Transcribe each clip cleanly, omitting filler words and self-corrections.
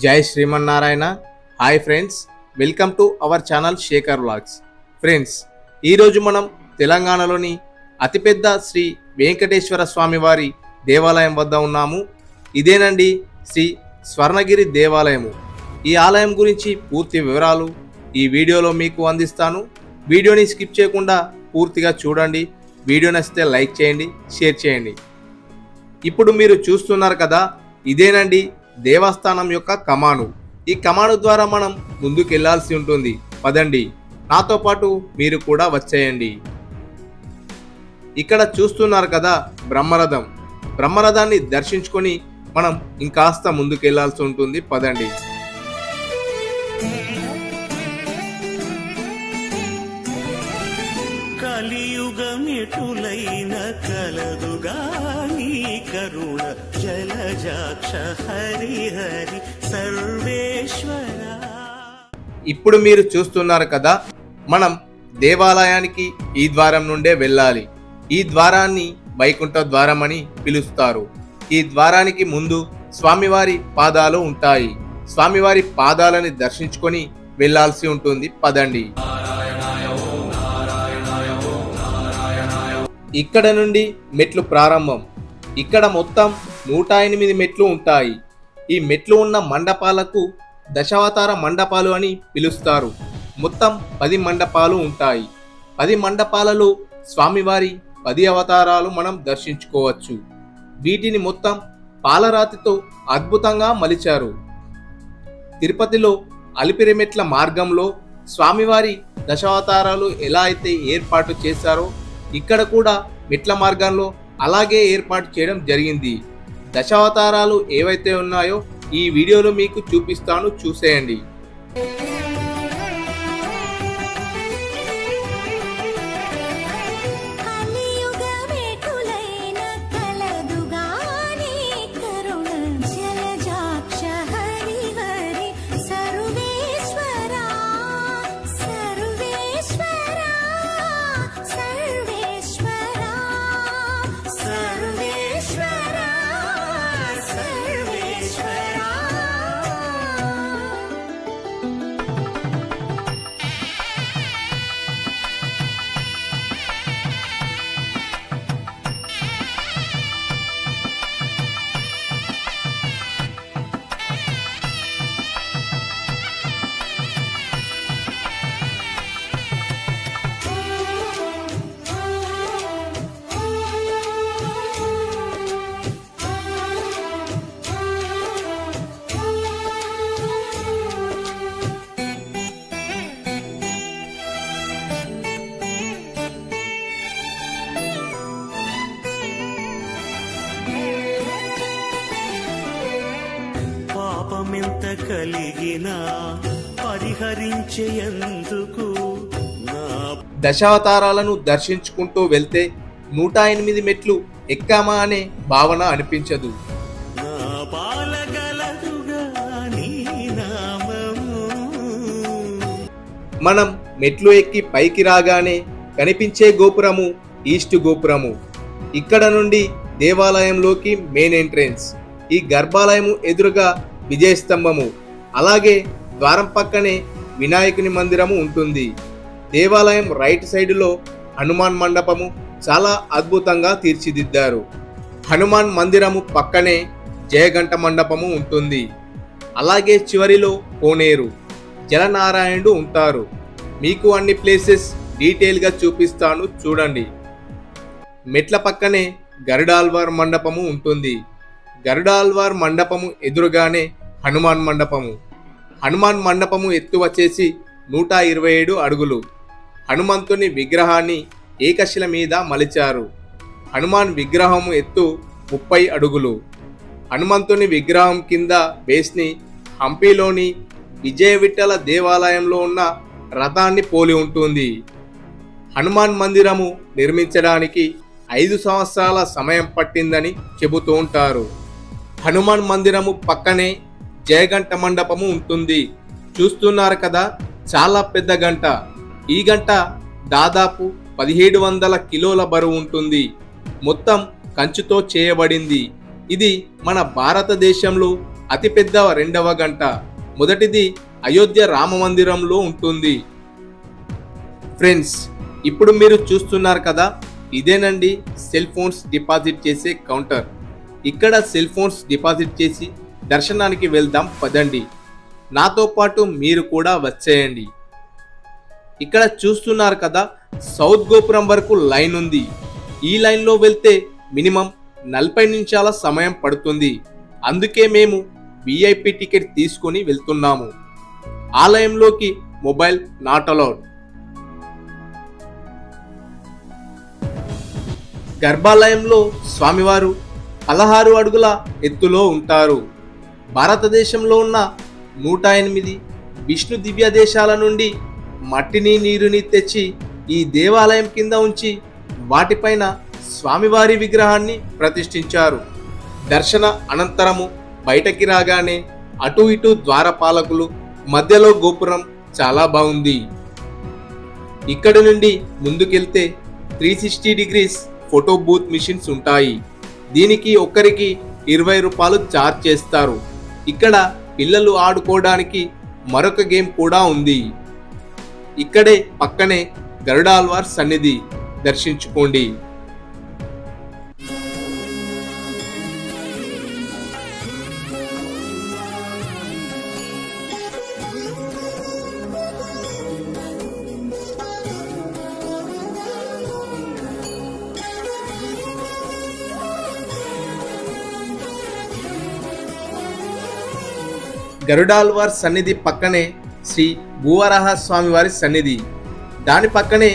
జై Srimannarayana. Hi friends, welcome to our channel Shekhar vlogs. Friends, ఈరోజు మనం తెలంగాణలోని అతిపెద్ద శ్రీ వెంకటేశ్వర స్వామి వారి దేవాలయం వద్ద ఉన్నాము. ఇదేనండి శ్రీ స్వర్ణగిరి దేవాలయము. ఈ ఆలయం గురించి పూర్తి వివరాలు ఈ వీడియోలో మీకు అందిస్తాను. వీడియోని స్కిప్ చేయకుండా పూర్తిగా చూడండి. వీడియో నచ్చితే లైక్ చేయండి, షేర్ చేయండి. ఇప్పుడు మీరు చూస్తున్నారు కదా, ఇదేనండి దేవస్థానం యొక్క కమాను. ఈ కమాను ద్వారా మనం ముందుకు వెళ్లాల్సి ఉంటుంది. పదండి, నాతో పాటు మీరు కూడా వచ్చేయండి. ఇక్కడ చూస్తున్నారు కదా బ్రహ్మరథం. బ్రహ్మరథాన్ని దర్శించుకొని మనం ఇంకాస్త ముందుకు వెళ్లాల్సి ఉంటుంది. పదండి. కలియుగమిటులైన కలదుగా నీ కరుణ జలజాక్ష హరి హరి సర్వేశ్వర. ఇప్పుడు మీరు చూస్తున్నారు కదా, మనం దేవాలయానికి ఈ ద్వారం నుండే వెళ్ళాలి. ఈ ద్వారాన్ని వైకుంఠ ద్వారం అని పిలుస్తారు. ఈ ద్వారానికి ముందు స్వామివారి పాదాలు ఉంటాయి. స్వామివారి పాదాలని దర్శించుకొని వెళ్ళాల్సి ఉంటుంది. పదండి. ఇక్కడ నుండి మెట్లు ప్రారంభం. ఇక్కడ మొత్తం 108 మెట్లు ఉంటాయి. ఈ మెట్లు ఉన్న మండపాలకు దశావతార మండపాలు అని పిలుస్తారు. మొత్తం 10 మండపాలు ఉంటాయి. 10 మండపాలలో స్వామివారి 10 అవతారాలు మనం దర్శించుకోవచ్చు. వీటిని మొత్తం పాలరాతితో అద్భుతంగా మలిచారు. తిరుపతిలో అలిపిరి మెట్ల మార్గంలో స్వామివారి దశావతారాలు ఎలా అయితే ఏర్పాటు చేశారో, ఇక్కడ కూడా మెట్ల మార్గంలో అలాగే ఏర్పాటు చేయడం జరిగింది. దశావతారాలు ఏవైతే ఉన్నాయో ఈ వీడియోలో మీకు చూపిస్తాను, చూసేయండి. పాపమెంత కలిగినా పరిహరించేందుకు దశావతారాలను దర్శించుకుంటూ వెళ్తే 108 మెట్లు ఎక్కామా అనే భావన అనిపించదు. నా పాలగలదుగా నీ నామము. మనం మెట్లు ఎక్కి పైకి రాగానే కనిపించే గోపురము ఈస్ట్ గోపురము. ఇక్కడ నుండి దేవాలయంలోకి మెయిన్ ఎంట్రెన్స్. ఈ గర్భాలయము ఎదురుగా విజయస్తంభము, అలాగే ద్వారం పక్కనే వినాయకుని మందిరము ఉంటుంది. దేవాలయం రైట్ సైడులో హనుమాన్ మండపము చాలా అద్భుతంగా తీర్చిదిద్దారు. హనుమాన్ మందిరము పక్కనే జయగంట మండపము ఉంటుంది. అలాగే చివరిలో కోనేరు, జలనారాయణుడు ఉంటారు. మీకు అన్ని ప్లేసెస్ డీటెయిల్గా చూపిస్తాను, చూడండి. మెట్ల పక్కనే గరుడాల్వార్ మండపము ఉంటుంది. గరుడాల్వార్ మండపము ఎదురుగానే హనుమాన్ మండపము. హనుమాన్ మండపము ఎత్తు వచ్చేసి 127 అడుగులు. హనుమంతుని విగ్రహాన్ని ఏకశిల మీద మలిచారు. హనుమాన్ విగ్రహము ఎత్తు 30 అడుగులు. హనుమంతుని విగ్రహం కింద బేస్ని హంపీలోని విజయ విఠల దేవాలయంలో ఉన్న రథాన్ని పోలి ఉంటుంది. హనుమాన్ మందిరము నిర్మించడానికి 5 సంవత్సరాల సమయం పట్టిందని చెబుతూ ఉంటారు. హనుమాన్ మందిరము పక్కనే జయగంట మండపము ఉంటుంది. చూస్తున్నారు కదా, చాలా పెద్ద గంట. ఈ గంట దాదాపు 1700 కిలోల బరువు ఉంటుంది. మొత్తం కంచుతో చేయబడింది. ఇది మన భారతదేశంలో అతిపెద్ద రెండవ గంట. మొదటిది అయోధ్య రామ మందిరంలో ఉంటుంది. ఫ్రెండ్స్, ఇప్పుడు మీరు చూస్తున్నారు కదా, ఇదేనండి సెల్ ఫోన్స్ డిపాజిట్ చేసే కౌంటర్. ఇక్కడ సెల్ ఫోన్స్ డిపాజిట్ చేసి దర్శనానికి వెళ్దాం పదండి. నాతో పాటు మీరు కూడా వచ్చేయండి. ఇక్కడ చూస్తున్నారు కదా, సౌత్ గోపురం వరకు లైన్ ఉంది. ఈ లైన్లో వెళ్తే మినిమం 40 నిమిషాల సమయం పడుతుంది. అందుకే మేము విఐపి టికెట్ తీసుకొని వెళ్తున్నాము. ఆలయంలోకి మొబైల్ నాట్ అలౌడ్. గర్భాలయంలో స్వామివారు 16 అడుగుల ఎత్తులో ఉంటారు. భారతదేశంలో ఉన్న 108 విష్ణు దివ్య దేశాల నుండి మట్టిని నీరుని తెచ్చి ఈ దేవాలయం కింద ఉంచి వాటిపైన స్వామివారి విగ్రహాన్ని ప్రతిష్ఠించారు. దర్శన అనంతరము బయటకి రాగానే అటు ఇటు ద్వారపాలకులు, మధ్యలో గోపురం చాలా బాగుంది. ఇక్కడి నుండి ముందుకెళ్తే 360 డిగ్రీస్ ఫోటో బూత్ మిషన్స్ ఉంటాయి. దీనికి ఒక్కరికి 20 రూపాయలు ఛార్జ్ చేస్తారు. ఇక్కడ పిల్లలు ఆడుకోవడానికి మరొక గేమ్ కూడా ఉంది. ఇక్కడే పక్కనే గరుడాల్వార్ సన్నిధి, దర్శించుకోండి. గరుడాల్వార్ సన్నిధి పక్కనే శ్రీ భూవరాహ స్వామివారి సన్నిధి, దాని పక్కనే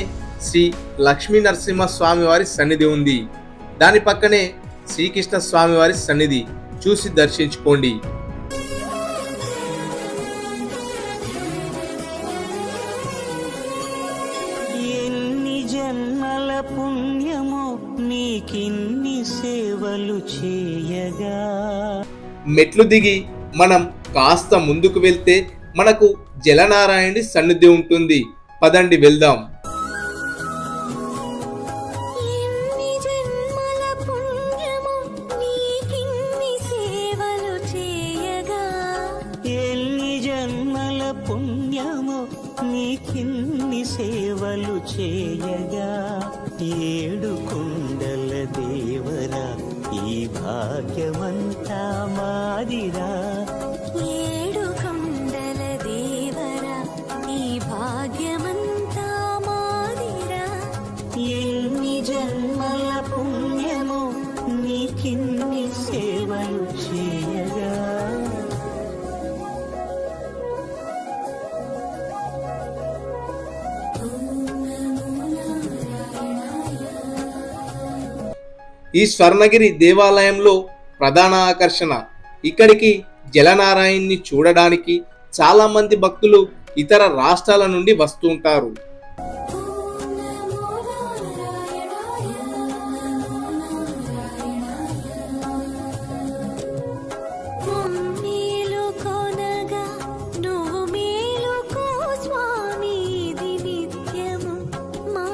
శ్రీ లక్ష్మీ నరసింహ స్వామివారి సన్నిధి ఉంది. దాని పక్కనే శ్రీకృష్ణ స్వామివారి సన్నిధి. చూసి దర్శించుకోండి. ఎన్ని జన్మల పుణ్యమో నీకిన్ని సేవలు చేయగా. మెట్లు దిగి మనం కాస్త ముందుకు వెళ్తే మనకు జలనారాయణుడి సన్నిధి ఉంటుంది. పదండి వెళ్దాం. ఎన్ని జన్మల పుణ్యమో నీకిన్ని సేవలు చేయగా. ఎన్ని జన్మల పుణ్యమో నీకిన్ని సేవలు చేయగా. 7 కుండల దేవరా ఈ భాగ్యమంతా మాదిరా. 7 కొండల దేవరా ఈ భాగ్యమంతా మాదిరా. ఎన్ని జన్మల పుణ్యమో నీకిన్ని సేవలు చేయగా. ఈ స్వర్ణగిరి దేవాలయంలో ప్రధాన ఆకర్షణ. ఇక్కడికి జలనారాయణ్ణి చూడడానికి చాలా మంది భక్తులు ఇతర రాష్ట్రాల నుండి వస్తుంటారు. మేలుకొనగా నువ్వు మేలుకో స్వామి, ఇది నిత్యము మా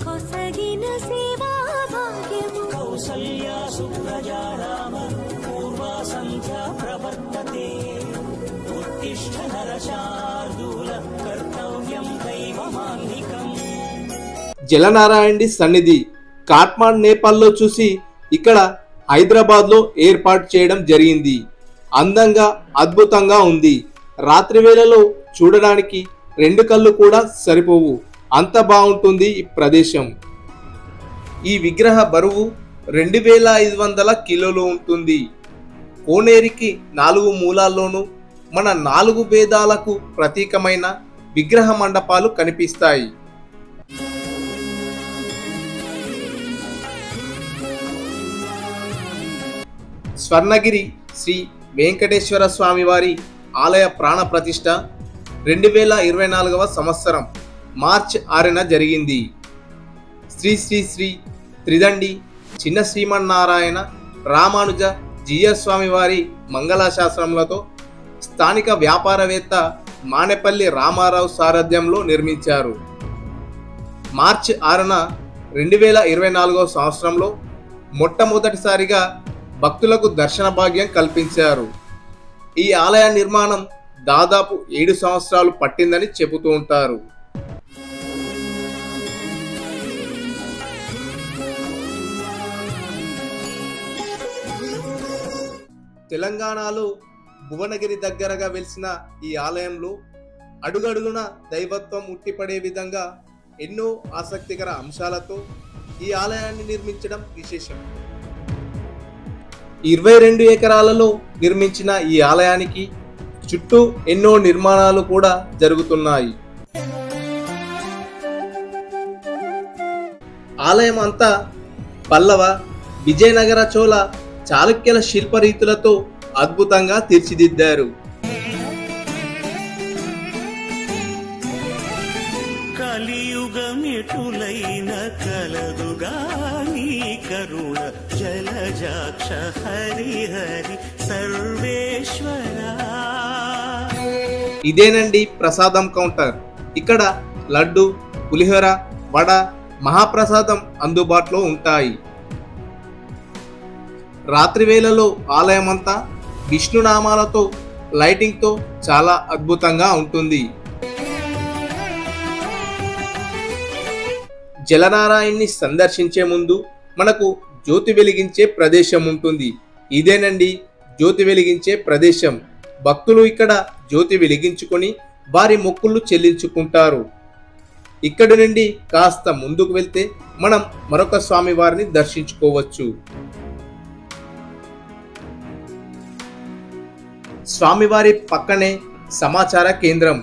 కొసగిన సేవా భాగ్యము. కౌసల్యా సుప్రజా రామ పూర్వా సంధ్యా ప్రవర్తతే. ఉత్తిష్ఠ నరశార్దూల కర్తవ్యం దైవమాన్నికం. జలనారాయణుడి సన్నిధి కాట్మాండ్, నేపాల్లో చూసి ఇక్కడ హైదరాబాద్లో ఏర్పాటు చేయడం జరిగింది. అందంగా అద్భుతంగా ఉంది. రాత్రి వేళలో చూడడానికి 2 కళ్ళు కూడా సరిపోవు, అంత బాగుంటుంది ఈ ప్రదేశం. ఈ విగ్రహ బరువు 2500 కిలోలు ఉంటుంది. కోనేరికి 4 మూలాల్లోనూ మన 4 వేదాలకు ప్రతీకమైన విగ్రహ మండపాలు కనిపిస్తాయి. స్వర్ణగిరి శ్రీ వెంకటేశ్వర స్వామి వారి ఆలయ ప్రాణ ప్రతిష్ఠ 2024వ సంవత్సరం మార్చి 6న జరిగింది. శ్రీ శ్రీ శ్రీ త్రిదండి చిన్న శ్రీమన్నారాయణ రామానుజ జీయస్వామి వారి మంగళాశాసనములతో స్థానిక వ్యాపారవేత్త మానేపల్లి రామారావు సారథ్యంలో నిర్మించారు. మార్చి 6న 2024వ సంవత్సరంలో మొట్టమొదటిసారిగా భక్తులకు దర్శన భాగ్యం కల్పించారు. ఈ ఆలయ నిర్మాణం దాదాపు 7 సంవత్సరాలు పట్టిందని చెబుతూ ఉంటారు. తెలంగాణలో భువనగిరి దగ్గరగా వెలిసిన ఈ ఆలయంలో అడుగడుగున దైవత్వం ఉట్టిపడే విధంగా ఎన్నో ఆసక్తికర అంశాలతో ఈ ఆలయాన్ని నిర్మించడం విశేషం. 22 ఎకరాలలో నిర్మించిన ఈ ఆలయానికి చుట్టూ ఎన్నో నిర్మాణాలు కూడా జరుగుతున్నాయి. ఆలయం అంతా పల్లవ, విజయనగర చోళ, చాళుక్యుల శిల్పరీతులతో అద్భుతంగా తీర్చిదిద్దారు. కలియుగమిటులైన కలదుగా నీ కరుణ జలజాక్ష హరిహరి సర్వేశ్వరా. ఇదేనండి ప్రసాదం కౌంటర్. ఇక్కడ లడ్డు, పులిహోర, వడ, మహాప్రసాదం అందుబాటులో ఉంటాయి. రాత్రి వేళలో ఆలయం అంతా విష్ణునామాలతో లైటింగ్తో చాలా అద్భుతంగా ఉంటుంది. జలనారాయణ్ణి సందర్శించే ముందు మనకు జ్యోతి వెలిగించే ప్రదేశం ఉంటుంది. ఇదేనండి జ్యోతి వెలిగించే ప్రదేశం. భక్తులు ఇక్కడ జ్యోతి వెలిగించుకొని వారి మొక్కులు చెల్లించుకుంటారు. ఇక్కడి నుండి కాస్త ముందుకు వెళ్తే మనం మరొక స్వామి వారిని దర్శించుకోవచ్చు. స్వామివారి పక్కనే సమాచార కేంద్రం.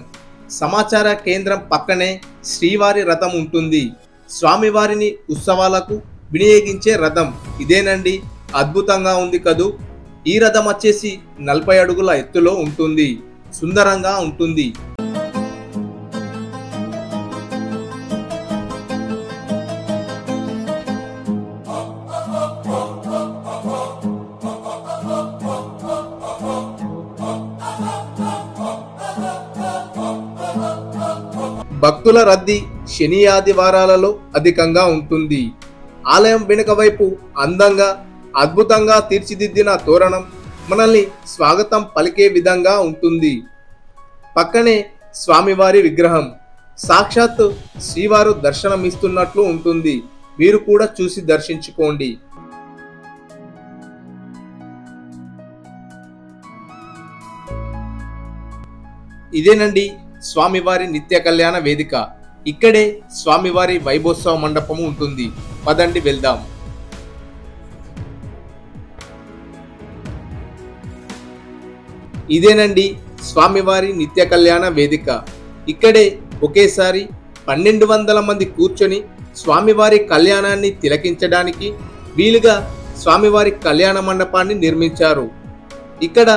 సమాచార కేంద్రం పక్కనే శ్రీవారి రథం ఉంటుంది. స్వామివారిని ఉత్సవాలకు వినియోగించే రథం ఇదేనండి. అద్భుతంగా ఉంది కదూ. ఈ రథం వచ్చేసి 40 అడుగుల ఎత్తులో ఉంటుంది. సుందరంగా ఉంటుంది. భక్తుల రద్దీ శని ఆదివారాలలో అధికంగా ఉంటుంది. ఆలయం వెనుక వైపు అందంగా అద్భుతంగా తీర్చిదిద్దిన తోరణం మనల్ని స్వాగతం పలికే విధంగా ఉంటుంది. పక్కనే స్వామివారి విగ్రహం. సాక్షాత్ శ్రీవారు దర్శనమిస్తున్నట్లు ఉంటుంది. మీరు కూడా చూసి దర్శించుకోండి. ఇదేనండి స్వామివారి నిత్య కళ్యాణ వేదిక. ఇక్కడే స్వామివారి వైభోత్సవ మండపము ఉంటుంది. పదండి వెళ్దాం. ఇదేనండి స్వామివారి నిత్య కళ్యాణ వేదిక. ఇక్కడే ఒకేసారి 1200 మంది కూర్చొని స్వామివారి కళ్యాణాన్ని తిలకించడానికి వీలుగా స్వామివారి కళ్యాణ మండపాన్ని నిర్మించారు. ఇక్కడ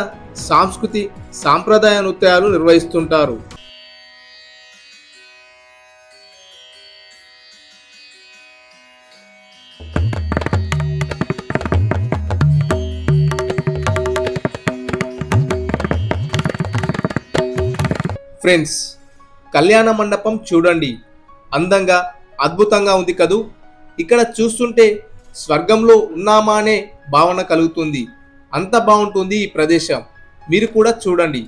సాంప్రదాయ నృత్యాలు నిర్వహిస్తుంటారు. ఫ్రెండ్స్, కళ్యాణ మండపం చూడండి. అందంగా అద్భుతంగా ఉంది కదూ. ఇక్కడ చూస్తుంటే స్వర్గంలో ఉన్నామా అనే భావన కలుగుతుంది. అంత బాగుంటుంది ఈ ప్రదేశం. మీరు కూడా చూడండి.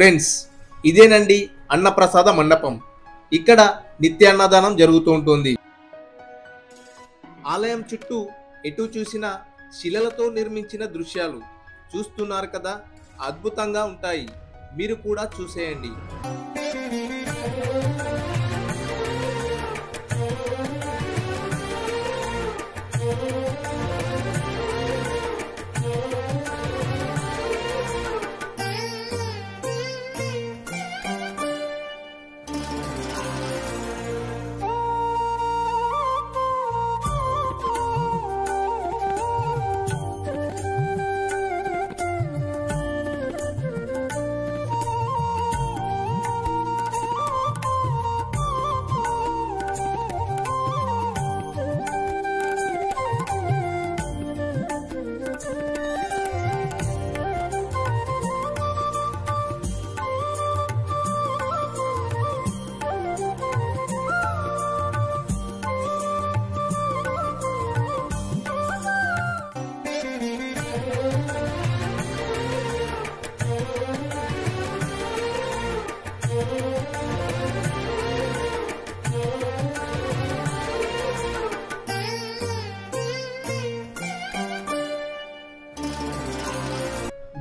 ఫ్రెండ్స్, ఇదేనండి అన్నప్రసాద మండపం. ఇక్కడ నిత్య అన్నదానం జరుగుతూ ఉంటుంది. ఆలయం చుట్టూ ఎటు చూసినా శిలలతో నిర్మించిన దృశ్యాలు చూస్తున్నారు కదా, అద్భుతంగా ఉంటాయి. మీరు కూడా చూసేయండి.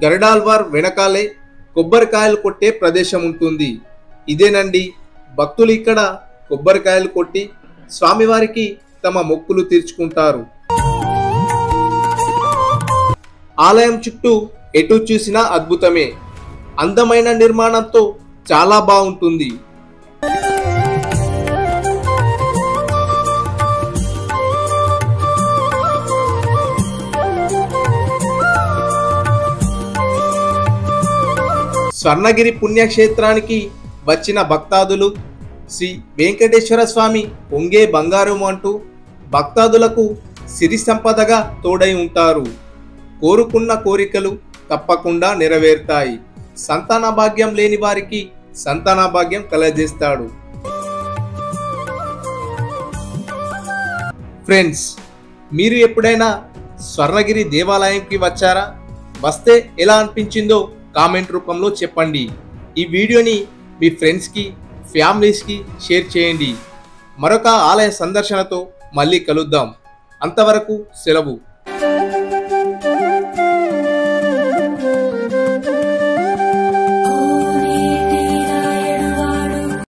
గరుడాల్వార్ వెనకాలే కొబ్బరికాయలు కొట్టే ప్రదేశం ఉంటుంది. ఇదేనండి, భక్తులు ఇక్కడ కొబ్బరికాయలు కొట్టి స్వామివారికి తమ మొక్కులు తీర్చుకుంటారు. ఆలయం చుట్టూ ఎటు చూసినా అద్భుతమే. అందమైన నిర్మాణంతో చాలా బాగుంటుంది. స్వర్ణగిరి పుణ్యక్షేత్రానికి వచ్చిన భక్తాదులు శ్రీ వెంకటేశ్వర స్వామి పొంగే బంగారం అంటూ భక్తాదులకు సిరి సంపదగా తోడై ఉంటారు. కోరుకున్న కోరికలు తప్పకుండా నెరవేరుతాయి. సంతాన భాగ్యం లేని వారికి సంతాన భాగ్యం కలగజేస్తాడు. ఫ్రెండ్స్, మీరు ఎప్పుడైనా స్వర్ణగిరి దేవాలయంకి వచ్చారా? వస్తే ఎలా అనిపించిందో కామెంట్ రూపంలో చెప్పండి. ఈ వీడియోని మీ ఫ్రెండ్స్కి, ఫ్యామిలీస్కి షేర్ చేయండి. మరొక ఆలయ సందర్శనతో మళ్ళీ కలుద్దాం. అంతవరకు సెలవు.